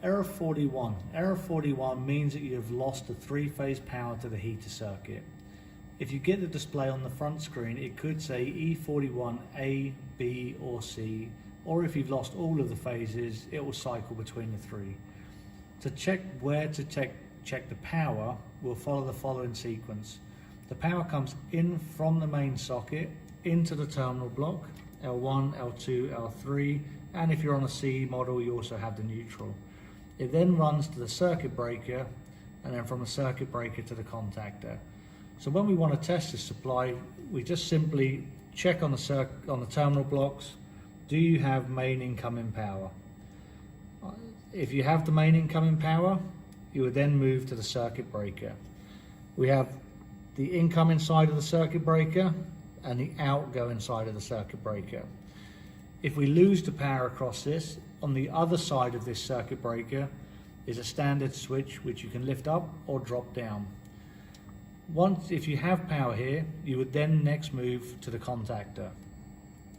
Error 41. Error 41 means that you have lost the three-phase power to the heater circuit. If you get the display on the front screen, it could say E41 A, B or C, or if you've lost all of the phases, it will cycle between the three. To check where to check the power, we'll follow the following sequence. The power comes in from the main socket into the terminal block, L1, L2, L3, and if you're on a C model, you also have the neutral. It then runs to the circuit breaker, and then from the circuit breaker to the contactor. So when we want to test this supply, we just simply check on the terminal blocks, do you have main incoming power? If you have the main incoming power, you would then move to the circuit breaker. We have the incoming side of the circuit breaker and the outgoing side of the circuit breaker. If we lose the power across this, on the other side of this circuit breaker is a standard switch which you can lift up or drop down. If you have power here, you would then next move to the contactor.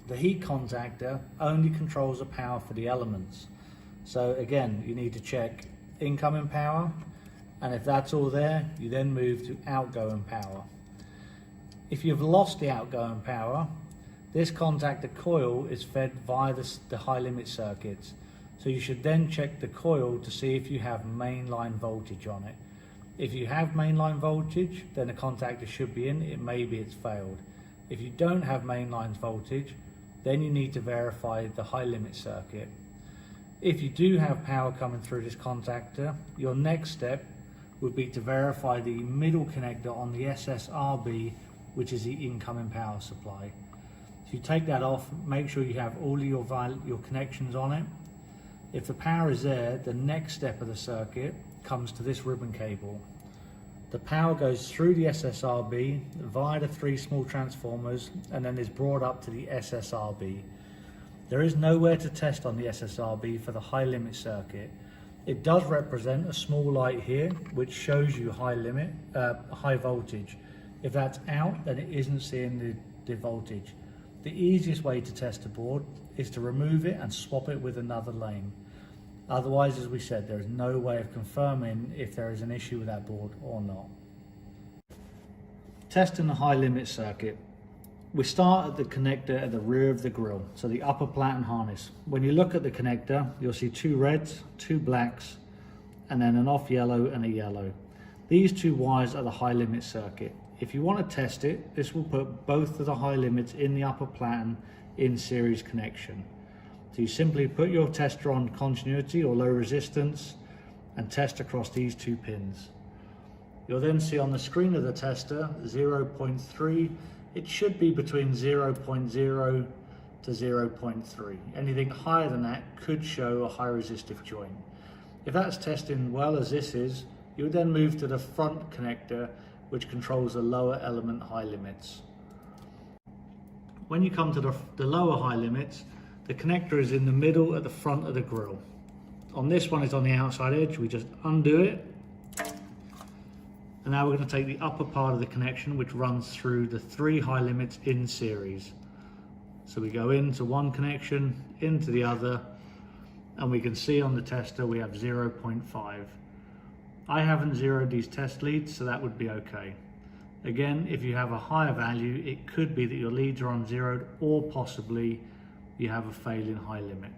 The heat contactor only controls the power for the elements. So again, you need to check incoming power, and if that's all there, you then move to outgoing power. If you've lost the outgoing power, this contactor coil is fed via the high limit circuits. So you should then check the coil to see if you have mainline voltage on it. If you have mainline voltage, then the contactor should be in. It may be it's failed. If you don't have mainline voltage, then you need to verify the high limit circuit. If you do have power coming through this contactor, your next step would be to verify the middle connector on the SSRB, which is the incoming power supply. So you take that off, make sure you have all of your connections on it. If the power is there, the next step of the circuit comes to this ribbon cable. The power goes through the SSRB via the three small transformers and then is brought up to the SSRB. There is nowhere to test on the SSRB for the high limit circuit. It does represent a small light here which shows you high voltage. If that's out, then it isn't seeing the voltage. The easiest way to test the board is to remove it and swap it with another lane. Otherwise, as we said, there is no way of confirming if there is an issue with that board or not. Testing the high limit circuit. We start at the connector at the rear of the grille, so the upper platen harness. When you look at the connector, you'll see two reds, two blacks, and then an off yellow and a yellow. These two wires are the high limit circuit. If you want to test it, this will put both of the high limits in the upper platen in series connection. So you simply put your tester on continuity or low resistance and test across these two pins. You'll then see on the screen of the tester 0.3. It should be between 0.0 to 0.3. Anything higher than that could show a high resistive joint. If that's testing well as this is, you'll then move to the front connector which controls the lower element high limits. When you come to the lower high limits, the connector is in the middle at the front of the grille. On this one, it's on the outside edge. We just undo it. And now we're going to take the upper part of the connection, which runs through the three high limits in series. So we go into one connection, into the other, and we can see on the tester we have 0.5. I haven't zeroed these test leads, so that would be okay. Again, if you have a higher value, it could be that your leads are unzeroed or possibly you have a failing high limit.